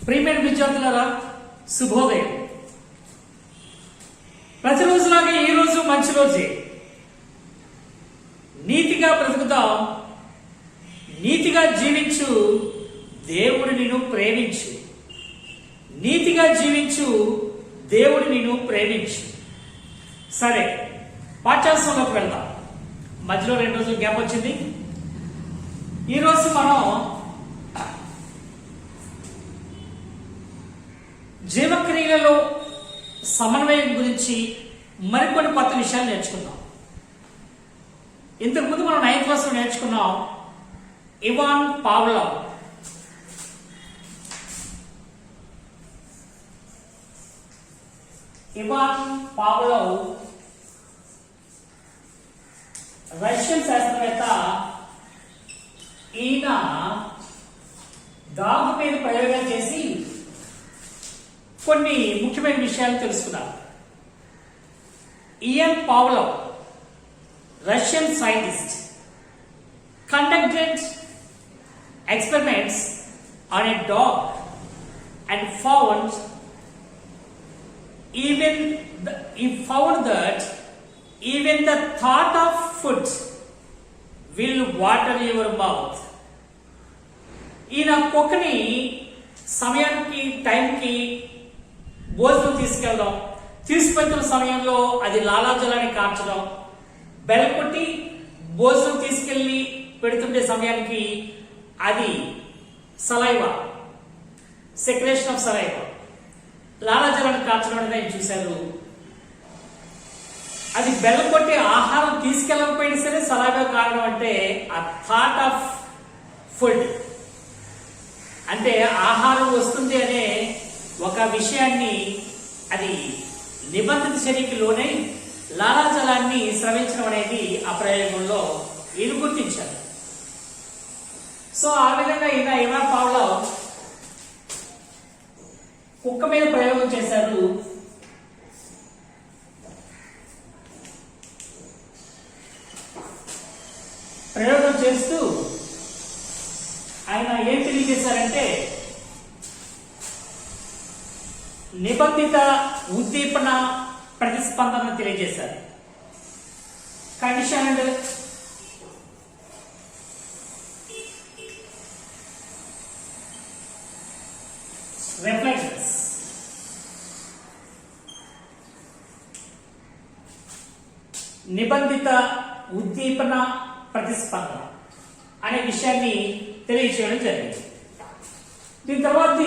ప్రియమైన విద్యార్థులారా, శుభోదయం. ప్రతిరోజులాగే ఈ రోజు మంచి రోజే. నీతిగా బ్రతుకుతాం, నీతిగా జీవించు, దేవుడు నిన్ను ప్రేమించు. నీతిగా జీవించు, దేవుడు నిన్ను ప్రేమించు. సరే, పాఠ్యాంశంలోకి వెళ్దాం. మధ్యలో 2 రోజులు గ్యాప్ వచ్చింది. ఈరోజు మనం జీవక్రియలలో సమన్వయం గురించి మరికొన్ని కొత్త విషయాలు నేర్చుకున్నాం. ఇంతకుముందు మనం 9th క్లాస్లో నేర్చుకున్నాం Ivan Pavlov. Ivan Pavlov Russian శాస్త్రవేత్త. ఈయన డాగ్ మీద ప్రయోగాలు చేసి కొన్ని ముఖ్యమైన విషయాలు తెలుసుకున్నారు. Ian Pavlov, Russian scientist, conducted experiments on a dog and found that even the thought of food will water your mouth. ఈయన కుక్కని సమయానికి టైంకి భోజనం తీసుకెళ్ళడం, తీసుకెళ్తున్న సమయంలో అది లాలాజలాన్ని కార్చడం, బెల్ కొట్టి భోజనం తీసుకెళ్లి పెడుతుండే సమయానికి అది సలైవా, సెక్రేషన్ ఆఫ్ సలైవా, లాలాజలాన్ని కార్చడం అనేది ఆయన చూశారు. అది బెల్లం కొట్టి ఆహారం తీసుకెళ్ళకపోయినా సరే సలైవా కారణం అంటే ఆ థాట్ ఆఫ్ ఫుడ్, అంటే ఆహారం వస్తుంది అనే ఒక విషయాన్ని అది నిబంధిత చర్యకి లోనై లాలాజలాన్ని స్రవించడం అనేది ఆ ప్రయోగంలో వీళ్ళు గుర్తించారు. సో ఆ విధంగా ఇవాన్ పావ్లోవ్ కుక్క మీద ప్రయోగం చేశారు. ప్రయోగం చేస్తూ ఆయన ఏం తెలియజేశారంటే నిబంధిత ఉద్దీపన ప్రతిస్పందన తెలియజేశారు. Conditioned reflections. నిబంధిత ఉద్దీపన ప్రతిస్పందన అనే విషయాన్ని తెలియజేయడం జరిగింది. దీని తర్వాత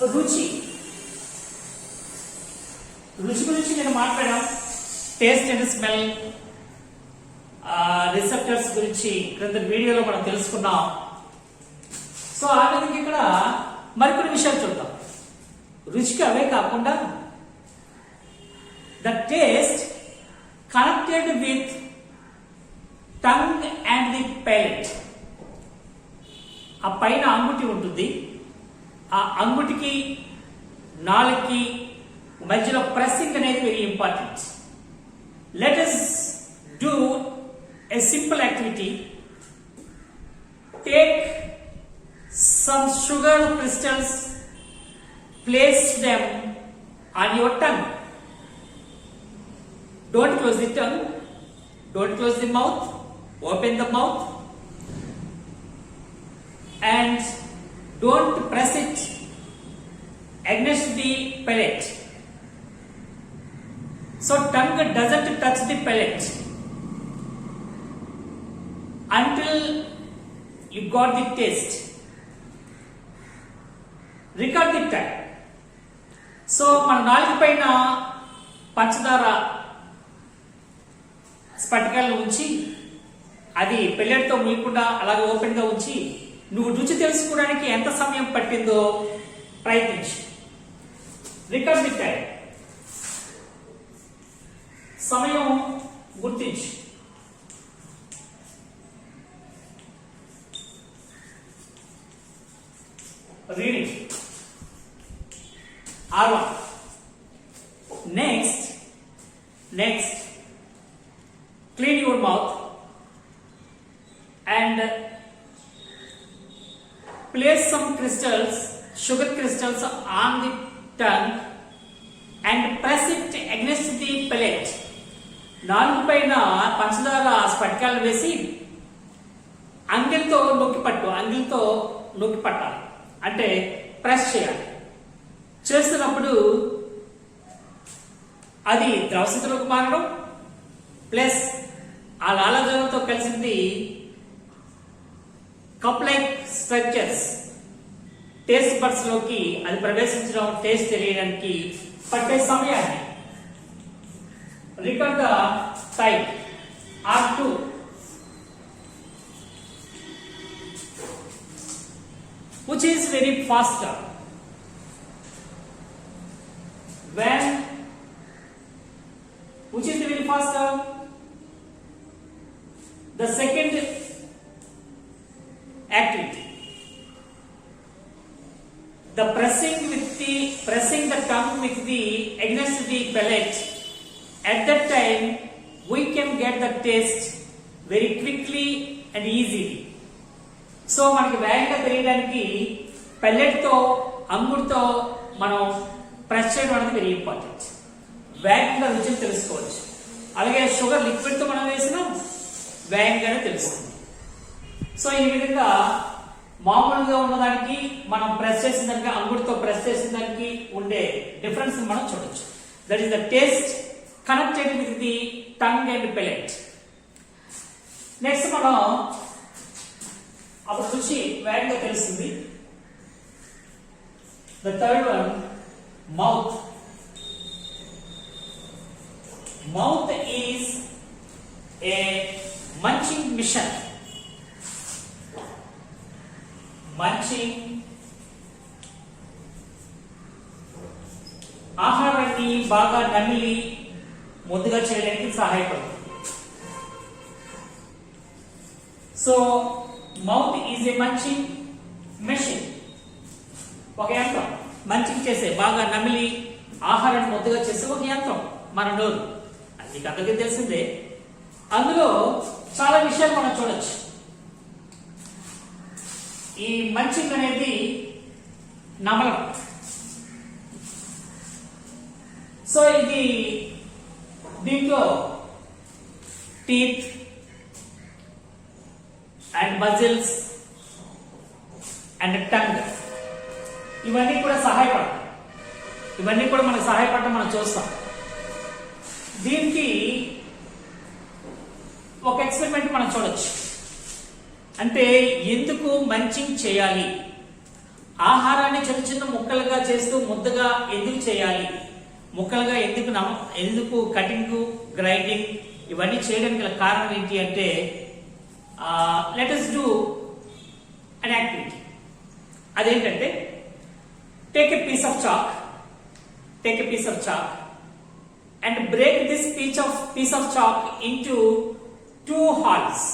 రుచి గురించి నేను మాట్లాడాం. టేస్ట్ అండ్ స్మెల్ రిసెప్టర్స్ గురించి క్రింద వీడియోలో మనం తెలుసుకున్నాం. సో ఆ విధంగా ఇక్కడ మరికొన్ని విషయాలు చూద్దాం. రుచికి అవే కాకుండా the taste connected with tongue and the palate. ఆ పైన అంగుటి ఉంటుంది, ఆ అంగుటికి నాలుగుకి మధ్యలో ప్రెస్సింగ్ అనేది very important. Let us do a simple activity. Take some sugar crystals, place them on your tongue. Don't close the tongue, don't close the mouth, open the mouth and don't press it against the palate. So tongue doesn't touch the palate until you got the taste. Record the time. So మన నాలుగు పైన పంచదార స్ఫటికాలను ఉంచి అది పెల్లెట్తో మీకుండా అలాగే open గా ఉంచి నువ్వు రుచి తెలుసుకోవడానికి ఎంత సమయం పట్టిందో ప్రయత్నించు. రికార్డ్ ది టైం, సమయం గుర్తించు. Reading R1. Next, clean your mouth and place some crystals, sugar crystals on the tongue and press it against the palate. నాలుగు పైన పంచదార స్ఫటికాలు వేసి అంగిలితో నొక్కి పట్టాలి, అంటే ప్రెస్ చేయాలి. చేస్తున్నప్పుడు అది ద్రవస్థితిలోకి మారడం ప్లస్ ఆ లాలాజలంతో కలిసింది cup like structures taste buds లోకి అది ప్రవేశించడం, టేస్ట్ తెలియడానికి పట్టే సమయాన్ని. Record the time R2. Which is very faster? Which is very faster? The second activity. The pressing the tongue with the against the palate. At that time, we can get the taste very quickly and easily. So మనకి వేగంగా తెలియడానికి పెల్లెట్తో అంగుడితో మనం press చేయడం అనేది very important. వేగంగా రుచిని తెలుసుకోవచ్చు. అలాగే షుగర్ లిక్విడ్తో మనం వేసినా వేగంగానే తెలుస్తుంది. సో ఈ విధంగా మామూలుగా ఉన్నదానికి మనం ప్రెస్ చేసిన దానికి అంగుడితో ప్రెస్ చేసిన దానికి ఉండే డిఫరెన్స్ మనం చూడొచ్చు. That is the taste connected with the tongue and palate. Next మనం అప్పుడు రుచి వేగంగా తెలుస్తుంది. The third one mouth. Mouth is a munching machine. Munching ఆహారాన్ని బాగా నమిలి ముద్దగా చేయడానికి సహాయపడుతుంది. So mouth is a munching machine. ఒక యంత్రం మంచింగ్ చేసే, బాగా నమిలి ఆహారాన్ని ముద్దగా చేసే ఒక యంత్రం మన నోరు. అది మీకు అందరికీ తెలిసిందే. అందులో చాలా విషయాలు మనం చూడొచ్చు. ఈ మంచింగ్ అనేది నమలం. సో ఇది దీంట్లో teeth and muscles and tongue ఇవన్నీ కూడా సహాయపడతాయి. ఇవన్నీ కూడా మనకు సహాయపడటం మనం చూస్తాం. దీనికి ఒక ఎక్స్పెరిమెంట్ మనం చూడొచ్చు. అంటే ఎందుకు మంచింగ్ చేయాలి, ఆహారాన్ని చిన్న చిన్న ముక్కలుగా చేస్తూ ముద్దగా ఎందుకు చేయాలి, ముక్కలుగా ఎందుకు కటింగ్ గ్రైండింగ్ ఇవన్నీ చేయడానికి గల కారణం ఏంటి అంటే, let us do an activity. అదేంటంటే take a piece of chalk and break this piece of chalk into 2 halves.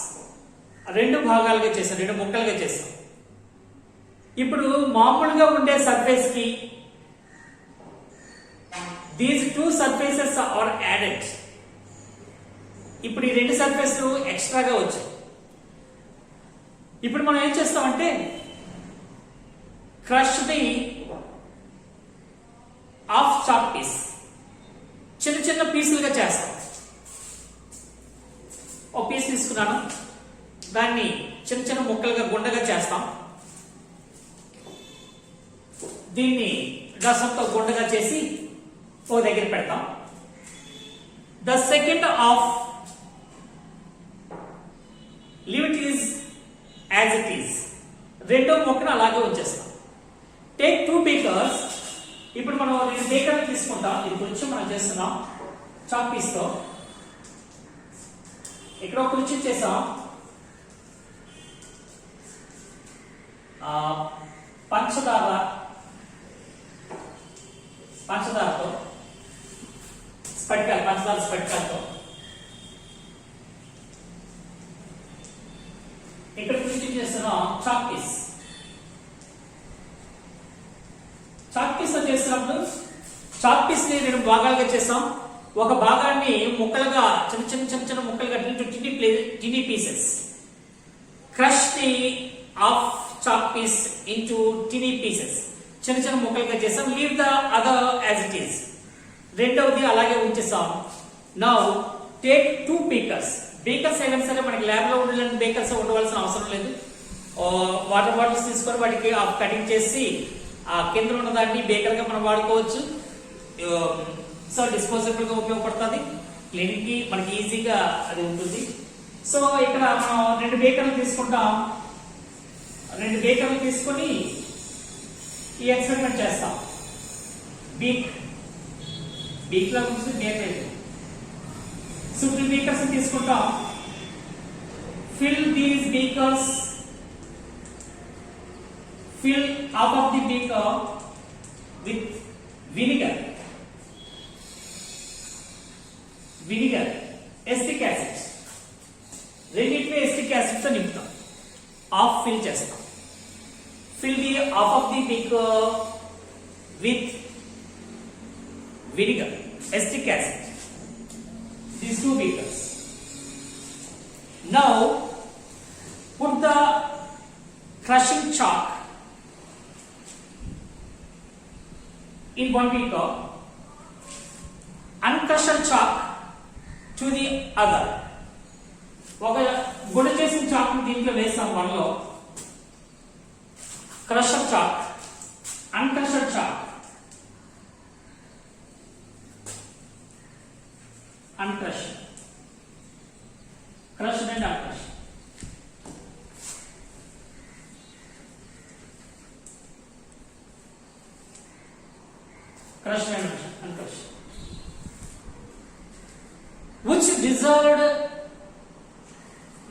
రెండు భాగాలుగా చేసాం, రెండు ముక్కలుగా చేసాం. ఇప్పుడు మామూలుగా ఉండే సర్ఫేస్ కి these 2 surfaces are added. ఇప్పుడు ఈ రెండు సర్ఫేస్లు ఎక్స్ట్రాగా వచ్చాయి. ఇప్పుడు మనం ఏం చేస్తామంటే crush the half chop piece, చిన్న చిన్న పీసులుగా చేస్తాం. ఒక పీస్ తీసుకున్నాను, దాన్ని చిన్న చిన్న ముక్కలుగా గుండగా చేస్తాం. దీన్ని రసంతో గుండగా చేసి ఓ దగ్గర పెడతాం. The second half leave it is as it is. రెండో మొక్కను అలాగే ఉంచేస్తాం. Take 2 beakers. ఇప్పుడు మనం 2 బీకర్లు తీసుకుంటాం. ఇది కొంచెం మనం చేస్తున్నాం చాక్ పీస్ తో. ఇక్కడ ఒక రుచి చేసాం. పంచదారతో పంచదార స్ఫటికాలతో ఇక్కడ రుచి చేస్తున్నాం చాక్ పీస్. చాక్ పీస్ చేస్తున్నప్పుడు చాక్ పీస్ ని 2 భాగాలుగా చేసాం. ఒక భాగాన్ని ముక్కలుగా చిన్న ముక్కలుగా tiny pieces. Crush the half chalk piece into tiny pieces, చిన్న చిన్న ముక్కలుగా చేసాం. Leave the other as it is, రెండవది అలాగే ఉంచేసాం. Now take 2 beakers. బీకర్స్ ఏదైనా సరే మనకి ల్యాబ్ లో ఉండే బీకర్స్ ఉండవలసిన అవసరం లేదు. వాటర్ బాటిల్స్ తీసుకొని వాటికి కటింగ్ చేసి ఆ కింద ఉన్న దాన్ని బేకర్ గా మనం వాడుకోవచ్చు. సో డిస్పోజబుల్ గా ఉపయోగపడుతుంది, క్లీనింగ్ కి మనకి ఈజీగా అది ఉంటుంది. సో ఇక్కడ మనం 2 బేకర్లు తీసుకుంటాం. 2 బేకర్లు తీసుకొని ఈ ఎక్స్పెరిమెంట్ చేస్తాం. బీక్ లా ఉంటుంది, బేకర్. సో 2 బీకర్స్ తీసుకుంటాం. Fill these beakers, fill half of the beaker with vinegar, acetic acid. రెండిట్లో acetic acid తో నింపుతాం. హాఫ్ ఫిల్ చేస్తాం. fill the half of the beaker with vinegar, acetic acid. These 2 beakers. Now put the crushing chalk in 1 beaker, uncrushed chalk to the other. ఒక గుణ చేసిన chalk దీంట్లో వేసాం. 1లో crusher chalk, uncrushed chalk, uncrushed, crushed and uncrushed. Crushed and uncrushed, which dissolved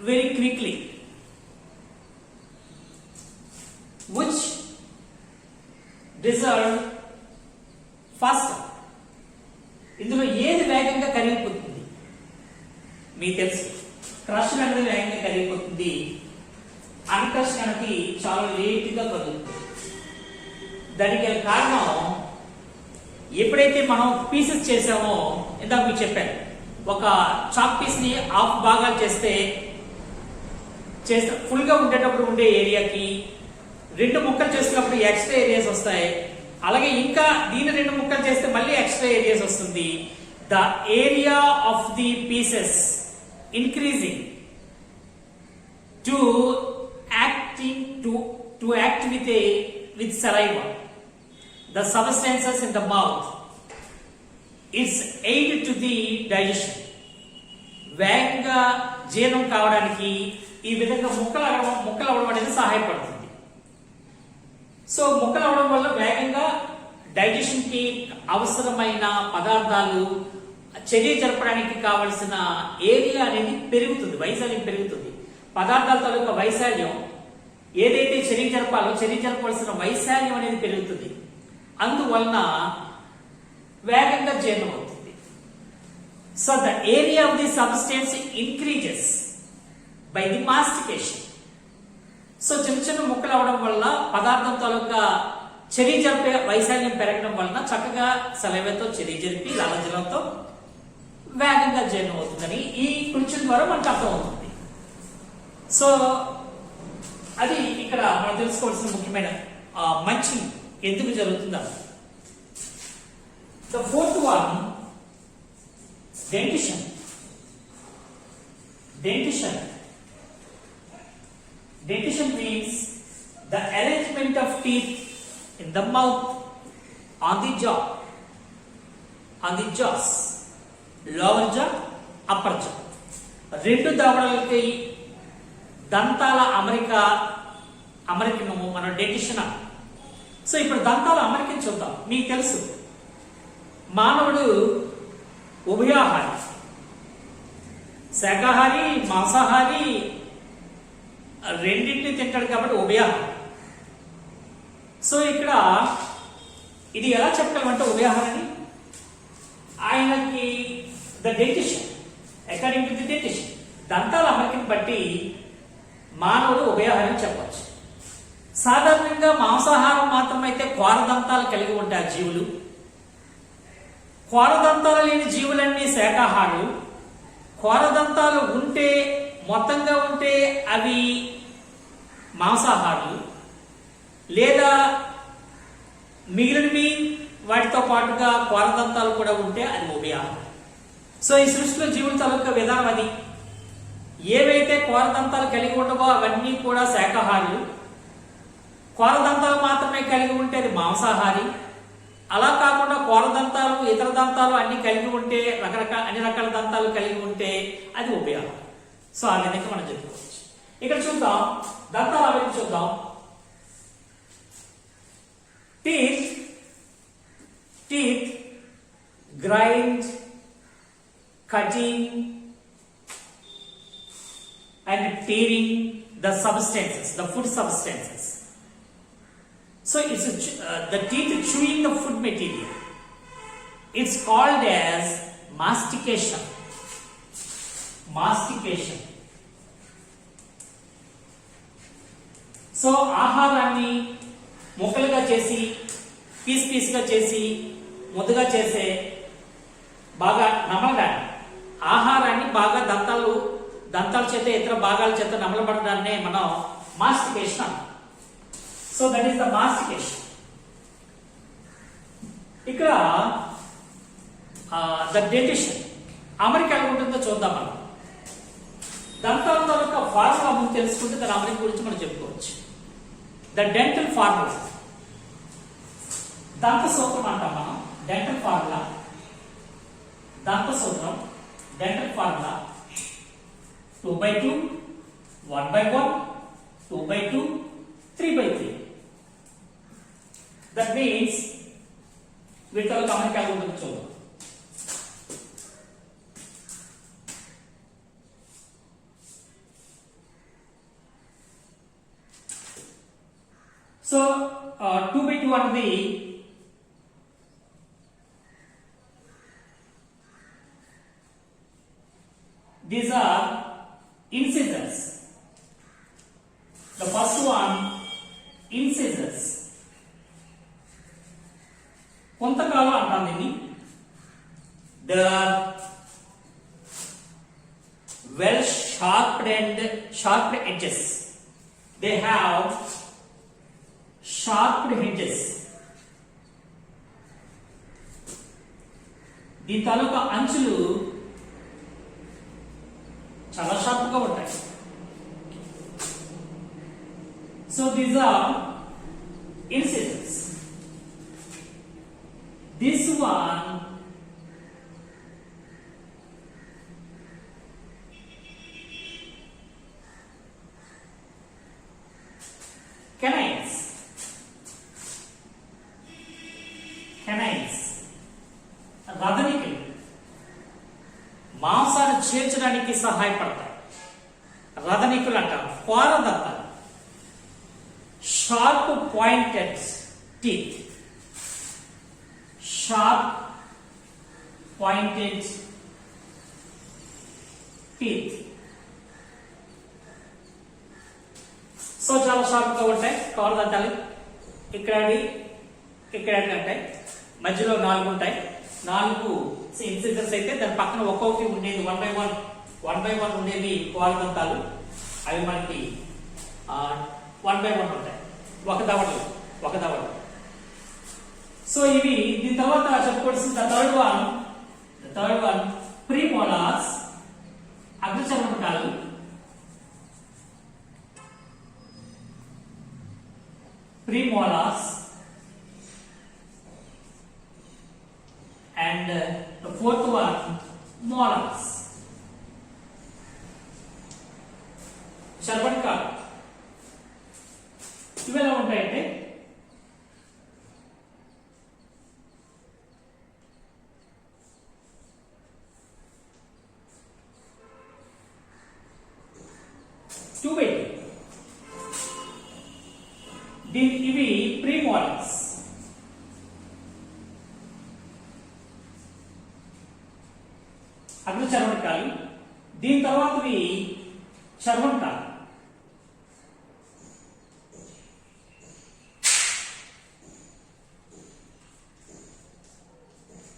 very quickly, which dissolved faster. ఇందులో ఏది వేగంగా కరిగిపోతుంది మీకు తెలుసు. క్రష్ అనేది వేగంగా కరిగిపోతుంది, అన్క్రష్ అనేది చాలా లేట్గా కదులుతుంది. దానికి కారణం ఎప్పుడైతే మనం పీసెస్ చేసామో, ఇందాక మీకు చెప్పాను, ఒక చాక్ పీస్ ని హాఫ్ భాగాలు చేస్తే ఫుల్ గా ఉండేటప్పుడు ఉండే ఏరియాకి 2 ముక్కలు చేసినప్పుడు ఎక్స్ట్రా ఏరియాస్ వస్తాయి. అలాగే ఇంకా దీని 2 ముక్కలు చేస్తే మళ్ళీ ఎక్స్ట్రా ఏరియాస్ వస్తుంది. The area of the pieces increasing to act with saliva, the substances in the mouth, it's aid to the digestion. వేగంగా జీర్ణం కావడానికి ఈ విధంగా ముక్కలు అవ్వడం అనేది సహాయపడుతుంది. సో ముక్కలు అవ్వడం వల్ల వేగంగా డైజెషన్ కి అవసరమైన పదార్థాలు చర్య జరపడానికి కావలసిన ఏరియా అనేది పెరుగుతుంది, వైశాల్యం పెరుగుతుంది. పదార్థాల తాలూకా వైశాల్యం ఏదైతే చర్య జరపవలసిన వైశాల్యం అనేది పెరుగుతుంది. అందువలన వేగంగా జీర్ణం అవుతుంది. So the area of the substance increases by the mastication. So చిన్న ముక్కలు అవడం వల్ల పదార్థం తాలూకా చర్య జరిపే వైశాల్యం పెరగడం వలన చక్కగా సలైవాతో చర్య జరిపి లాలాజలంతో వేగంగా జీర్ణం అవుతుందని ఈ క్వశ్చన్ ద్వారా మనకు అర్థమవుతుంది. సో అది ఇక్కడ మనం తెలుసుకోవాల్సిన ముఖ్యమైన మంచి ఎందుకు జరుగుతుందా. The fourth one, dentition. Dentition means the arrangement of teeth in the mouth, on the jaws, lower jaw, upper jaw. 2 దవడలకి దంతాల అమరికను మనం డెంటిషన్. సో ఇప్పుడు దంతాల అమరికను చూద్దాం. మీకు తెలుసు మానవుడు ఉభయాహారి, శాకాహారి, మాంసాహారి రెండింటిని తింటాడు కాబట్టి ఉభయాహారి. సో ఇక్కడ ఇది ఎలా చెప్పగలమంటే ఉభయాహారని ఆయనకి the dentition, according to the dentition, దంతాల అమరికను బట్టి మానవుడు ఉభయాహారం చెప్పచ్చు. సాధారణంగా మాంసాహారం మాత్రం అయితే కోరదంతాలు కలిగి ఉంటాయి జీవులు. కోరదంతాలు లేని జీవులన్నీ శాకాహారులు. కోరదంతాలు ఉంటే మొత్తంగా ఉంటే అవి మాంసాహారులు. లేదా మిగిలినవి వాటితో పాటుగా కోరదంతాలు కూడా ఉంటే అది ఉభయాహారం. సో ఈ సృష్టిలో జీవుల తాలూకా విధానం అది. ఏవైతే కోరదంతాలు కలిగి ఉండవో అవన్నీ కూడా శాకాహారులు, కోరదంతాలు మాత్రమే కలిగి ఉంటే అది మాంసాహారి. అలా కాకుండా కోరదంతాలు ఇతర దంతాలు అన్ని కలిగి ఉంటే అన్ని రకాల దంతాలు కలిగి ఉంటే అది ఉభయాహారం. సో ఆ విధంగా మనం చెప్పుకోవచ్చు. ఇక్కడ చూద్దాం, దంతాలు అవి చూద్దాం. Teeth grind, cutting and tearing the substances, the food substances. So it's the teeth chewing the food material. It's called as mastication. So ఆహారాన్ని ముక్కలుగా చేసి పీస్గా చేసి ముద్దగా చేసే బాగా నమలడాన్ని, ఆహారాన్ని బాగా దంతాల చేత ఇతర భాగాల చేత నమలబడడాన్నే మనం మాస్టికేషన్ అంటాం. So that is the mastication. ఇక్కడ ద డెంటిషన్ అమెరికా ఎలా ఉంటుందో చూద్దాం. మనం దంతాల తాలూకా ఫార్ములా ముందు తెలుసుకుంటే దాని అమెరికా గురించి మనం చెప్పుకోవచ్చు. ద డెంటల్ ఫార్ములా, దంత సూత్రం అంటాం మనం. డెంటల్ ఫార్ములా, దంత సూత్రం, డెంటల్ ఫార్ములా 2/2, 1/1, 2/2, 3/3. దట్ మీన్స్ వీటితో అమెరికా గురించి చూద్దాం. సో 2/2 అన్నది these are incisors. The first one, incisors. కొంతకాలం అంటాం దీన్ని. There are well sharpened edges. They have sharpened edges. దీని తాలూకా అంచులు చాలా షార్ప్గా ఉంటాయి. So these are incisors. This one canines. రదనికలు మాంసాన్ని చేర్చడానికి సహాయపడతాయి. రదనికులు అంటారు. కోరదంతాలు, sharp pointed teeth, sharp pointed teeth. So చాలా షార్ప్ గా ఉంటాయి కోరదంతాలు. ఇక్కడ ఉంటాయి, మధ్యలో 4 ఉంటాయి. 4 ఇన్సిజర్స్ అయితే దాని పక్కన ఒక్కొక్కటి ఉండేది 1/1 ఉండేవి కోరదంతాలు. అవి మనకి 1/1 ఉంటాయి, ఒక దవడలు. సో ఇవి దీని తర్వాత చెప్పుకోవాల్సిన థర్డ్ వన్ ప్రీమోలార్స్, అగ్రచర్మకాలు. and the fourth one molars. చర్మకాలు ఇవి ఎలా ఉంటాయంటే ఇవి ప్రీమోలార్స్. అగ్ర చర్మకాలు. దీని తర్వాతవి చర్మకాలు.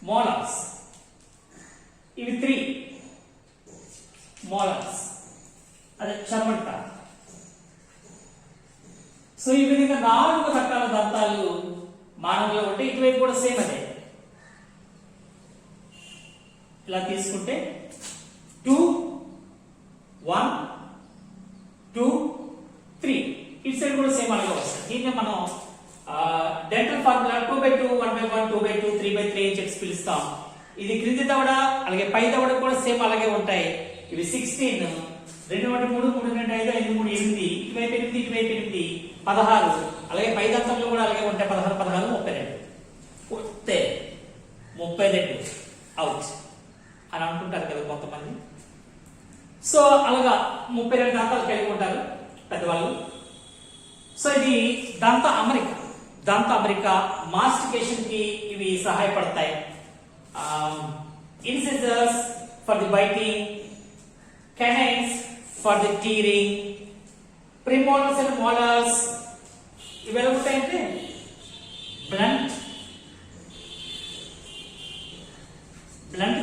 మోలార్స్. ఇవి 3 మోలార్స్, అదే చర్మకాలు. సో ఈ విధంగా 4 రకాల దంతాలు మానవులో ఉంటే ఇటువైపు కూడా సేమ్ అదే. ఇలా తీసుకుంటే 2 1 2 3 ఇటు సైడ్ కూడా సేమ్ అలాగే వస్తుంది. దీన్ని మనం డెంటల్ ఫార్ములా 2/2 1/1 2/2 3/3 అని చెప్పి పిలుస్తాం. ఇది క్రింది దవడ అలాగే పై దవడ కూడా సేమ్ అలాగే ఉంటాయి. ఇవి 16 2 1 3 3 2 5 5 3 8 ఇటువైపు 8 ఇటువైపు 8 16 అలాగే పై దంతంలో కూడా అలాగే ఉంటాయి 16 16 32 వస్తే 32 అవుట్ అని అనుకుంటారు కదా కొంతమంది. సో అలాగా 32 దంతాలు కలిగి ఉంటారు పెద్దవాళ్ళు. సో ఇది దంత అమరిక మాస్టికేషన్ కి ఇవి సహాయపడతాయి. incisors for the biting, canines for the tearing, premolars and molars ఇవి ఎలా ఉంటాయంటే బ్లంట్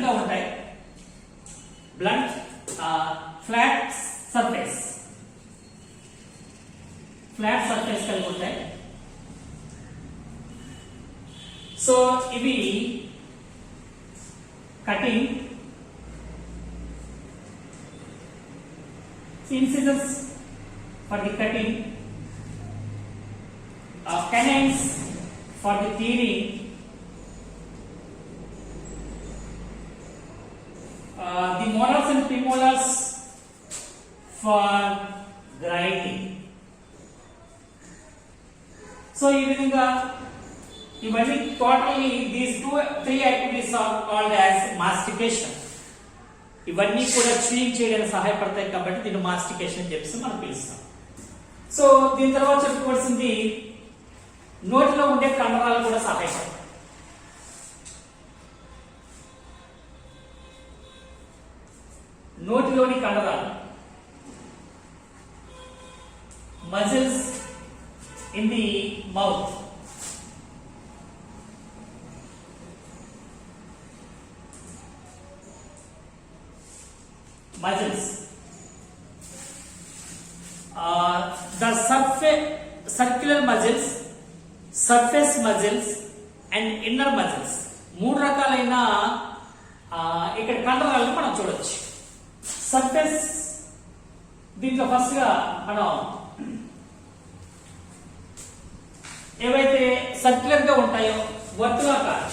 గా ఉంటాయి. బ్లంట్ ఫ్లాట్ సర్ఫేస్ కలిగి ఉంటాయి. సో ఇవి cutting, incisors for the cutting, canines for the tearing, the molars and premolars for grinding. So ఈ విధంగా ఇవన్నీ totally these 3 activities are called as mastication. ఇవన్నీ కూడా చూయింగ్ చేయడానికి సహాయపడతాయి కాబట్టి దీన్ని మాస్టికేషన్ అని చెప్పి మనం పిలుస్తాం. సో దీని తర్వాత చెప్పుకోవాల్సింది నోటిలో ఉండే కండరాలు కూడా సహాయపడతాయి. నోటిలోని కండరాలు muscles in the mouth, muscles, the circular muscles, surface muscles and inner muscles. 3 రకాలైన ఇక్కడ కండరాలను మనం చూడొచ్చు. సర్ఫేస్ దీంట్లో ఫస్ట్ గా మనం ఏవైతే సర్క్యులర్ గా ఉంటాయో వర్తులాకార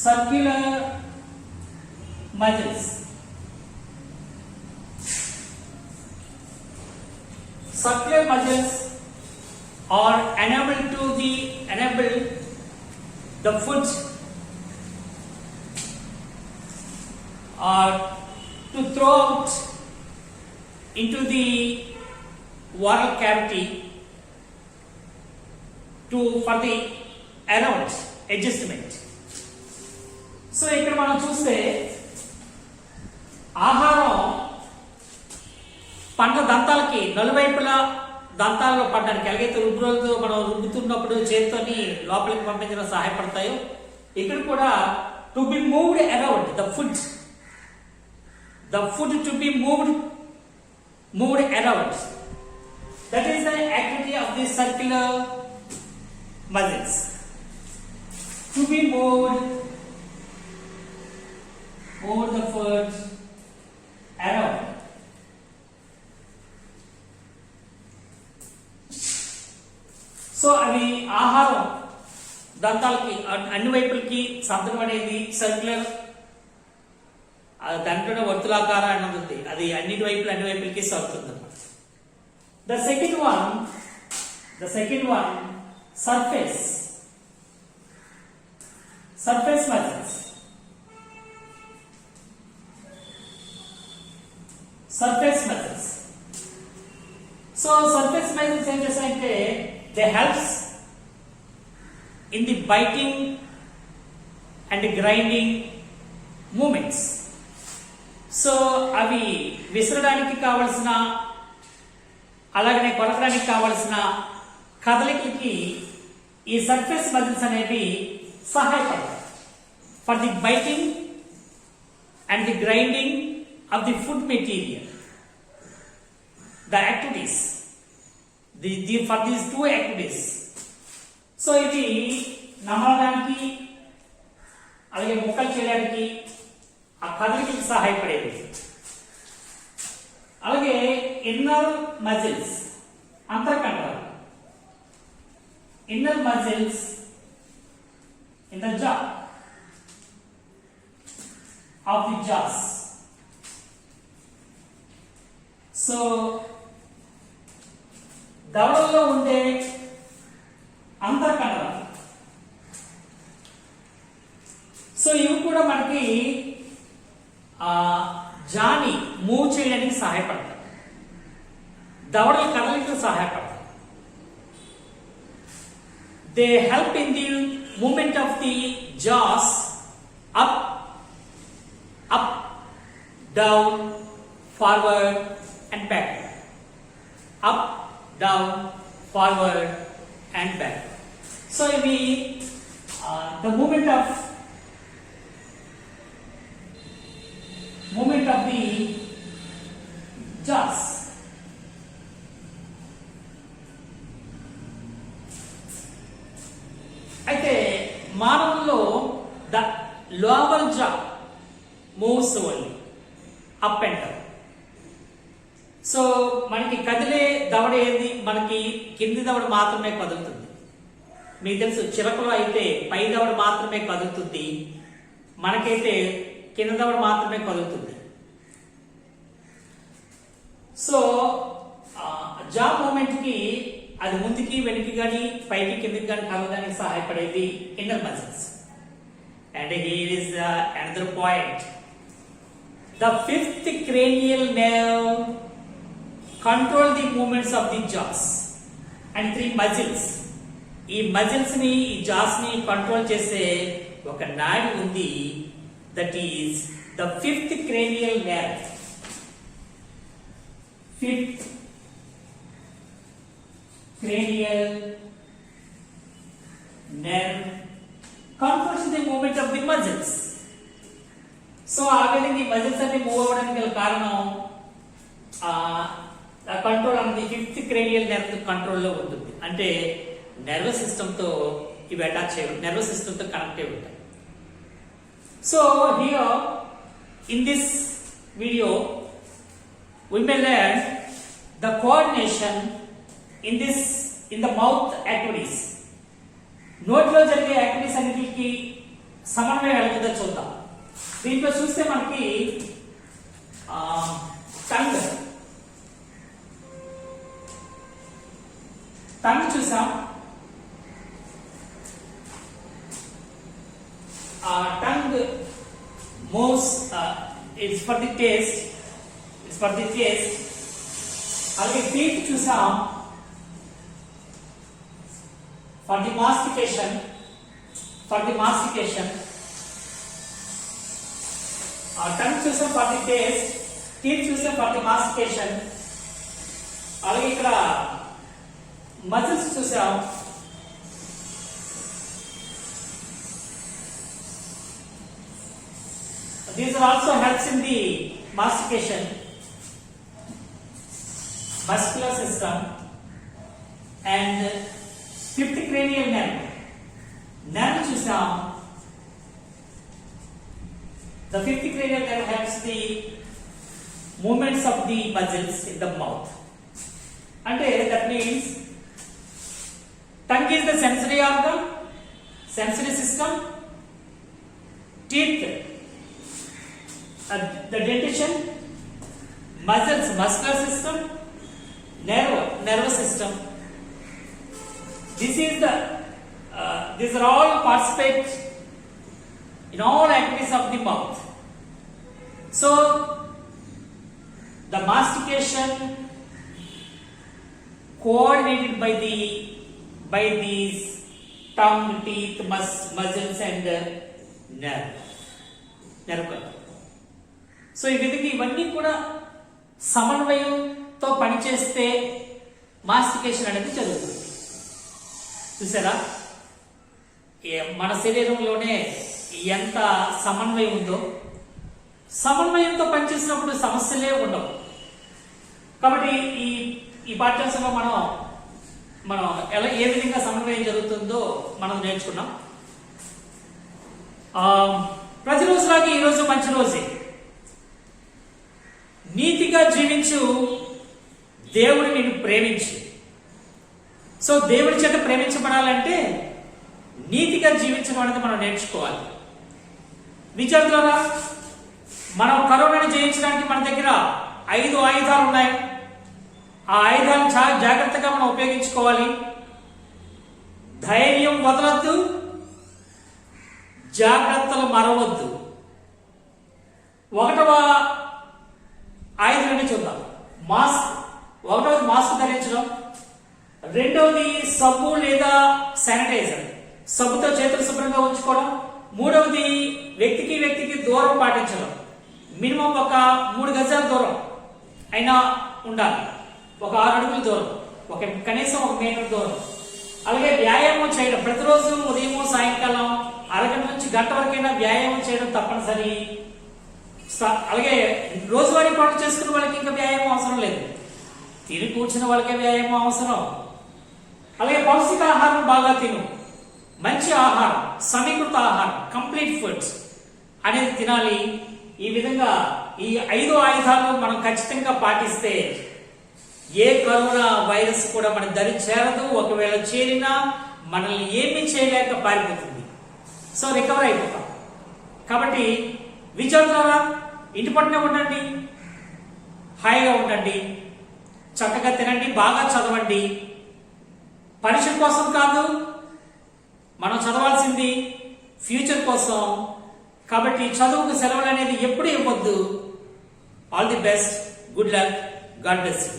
circular muscles. Circular muscles are enable the foot or to throw out into the oral cavity for the around adjustment. So ఇక్కడ మనం చూస్తే ఆహారం పంట దంతాలకి నలువైపులా దంతాల్లో పడడానికి ఎలాగైతే రుబ్బులతో మనం రుబ్బుతున్నప్పుడు చేతితోని లోపలికి పంపించడం సహాయపడతాయో ఇక్కడ కూడా to be moved around the food to be moved around, that is the activity of the circular muscles. To be moved the foot around. So అవి ఆహారం దంతాలకి అన్ని వైపులకి సంతకం అనేది సర్క్యులర్, దాంట్లో వర్తులాకార అన్నది ఉంది, అది అన్ని వైపులకి సాగుతుంది అన్నమాట. The second one surface muscles. Surface muscles. So surface muscles ఏం చేస్తాయంటే they helps in the biting and grinding movements. So అవి విసరడానికి కావలసిన అలాగనే కొరకడానికి కావలసిన కదలికలకి ఈ సర్ఫేస్ మజిల్స్ అనేవి సహాయపడతాయి. For the biting and the grinding of the food material, the activities for these two activities. సో ఇవి నమలడానికి అలాగే ముక్కలు చేయడానికి ఆ కదలికకి సహాయపడేవి. అలాగే ఇన్నర్ మజిల్స్, అంతర్కండరాలు, inner muscles in the jaw of the jaws. So దవడల్లో ఉండే అంతర్కండరాలు. సో ఇవి కూడా మనకి జాని మూవ్ చేయడానికి సహాయపడతాయి, దవడల కదలికలు సహాయపడతాయి. They help in the movement of the jaws up up down forward and back, up down forward and back. So ఇవి the movement of the jaws. అయితే మానవుల్లో the lower jaw moves only up and down. So మనకి కదిలే దవడ ఏది, మనకి కింది దవడ మాత్రమే కదులుతుంది. మీకు తెలుసు చిలకలో అయితే పై దవడ మాత్రమే కదులుతుంది, మనకైతే కింద దవడ మాత్రమే కదులుతుంది. సో జా మూమెంట్ కి అది ముందుకి వెనక్కి కానీ పైకి కిందకి కానీ కదలడానికి సహాయపడేది inner muscles. And here is another point. The fifth cranial nerve control the movements of the jaws and 3 muscles. ఈ మజిల్స్ ని, ఈ జాస్ ని కంట్రోల్ చేసే ఒక నాడి ఉంది. That is the fifth cranial nerve. Fifth cranial nerve controls the movement of the muscles. So ఆ విధంగా ఈ మజిల్స్ అన్ని మూవ్ అవ్వడానికి గల కారణం కంట్రోల్ అనేది ఫిఫ్త్ క్రేనియల్ నెర్వ్ కంట్రోల్లో ఉంటుంది. అంటే నర్వస్ సిస్టమ్ తో ఇవి అటాచ్ అయ్యి నర్వస్ సిస్టమ్ తో కనెక్ట్ అయి ఉంటాయి. So here in this video we may learn the coordination in the mouth activities. నోట్లో జరిగే యాక్టివిటీస్ అన్నిటికి సమన్వయం ఎలా చూద్దాం. దీంట్లో చూస్తే మనకి టంగ్ చూసాం. Tongue moves, it's for the taste, అలాగే టీత్ చూసాం for the mastication. Tongue చూసాం for the taste, teeth చూసాం for the mastication. అలాగే ఇక్కడ మజిల్స్ చూసాం. These are also helps in the mastication. Muscular system and fifth cranial nerve చూసాం. The fifth cranial nerve helps the movements of the muscles in the mouth. అంటే that means tongue is the sensory organ, sensory system, teeth the dentition, muscles muscular system, nervous system. These are all participate in all activities of the mouth. So the mastication coordinated by these tongue, teeth, muscles and nerve. So ఈ విధంగా ఇవన్నీ కూడా సమన్వయంతో పనిచేస్తే mastication అనేది జరుగుతుంది. చూసారా, మన శరీరంలోనే ఎంత సమన్వయం ఉందో. సమన్వయంతో పనిచేసినప్పుడు సమస్యలే ఉండవు. కాబట్టి ఈ పాఠ్యాంశంలో మనం మనం ఏ విధంగా సమన్వయం జరుగుతుందో మనం నేర్చుకున్నాం. ప్రతిరోజులాగే ఈరోజు మంచి రోజే. నీతిగా జీవించు, దేవుడు నిన్ను ప్రేమించు. సో దేవుడి చేత ప్రేమించబడాలంటే నీతిగా జీవించడం అనేది మనం నేర్చుకోవాలి. విద్యార్థులారా, మనం కరోనాని జయించడానికి మన దగ్గర 5 ఆయుధాలు ఉన్నాయి. ఆ ఆయుధాలను చాలా జాగ్రత్తగా మనం ఉపయోగించుకోవాలి. ధైర్యం వదలొద్దు, జాగ్రత్తలు మరవద్దు. 1వ ఆయుధాన్ని చూద్దాం. మాస్క్. 1వది మాస్క్ ధరించడం. 2వది సబ్బు లేదా శానిటైజర్, సబ్బుతో చేతులు శుభ్రంగా ఉంచుకోవడం. 3వది వ్యక్తికి దూరం పాటించడం. మినిమం ఒక 3 గజాల దూరం అయినా ఉండాలి. ఒక 6 అడుగుల దూరం, కనీసం 1 మీటర్ దూరం. అలాగే వ్యాయామం చేయడం. ప్రతిరోజు ఉదయం సాయంకాలం అరగంట నుంచి గంట వరకైనా వ్యాయామం చేయడం తప్పనిసరి. అలాగే రోజువారీ పనులు చేసుకునే వాళ్ళకి ఇంకా వ్యాయామం అవసరం లేదు. తిని కూర్చున్న వాళ్ళకే వ్యాయామం అవసరం. అలాగే పౌష్టికాహారం బాగా తిను. మంచి ఆహారం, సమీకృత ఆహారం, కంప్లీట్ ఫుడ్స్ అనేది తినాలి. ఈ విధంగా ఈ 5 ఆయుధాలు మనం ఖచ్చితంగా పాటిస్తే ఏ కరోనా వైరస్ కూడా మన దరి చేరదు. ఒకవేళ చేరినా మనల్ని ఏమీ చేయలేక పారిపోతుంది. సో రికవర్ అయిపోతాం. కాబట్టి విద్యార్థులారా, ఇంటి పట్టునే ఉండండి, హాయిగా ఉండండి, చక్కగా తినండి, బాగా చదవండి. పరీక్ష కోసం కాదు, మనం చదవాల్సింది ఫ్యూచర్ కోసం. కాబట్టి చదువుకు సెలవులు అనేది ఎప్పుడు ఇవ్వద్దు. All the best, good luck, God bless you.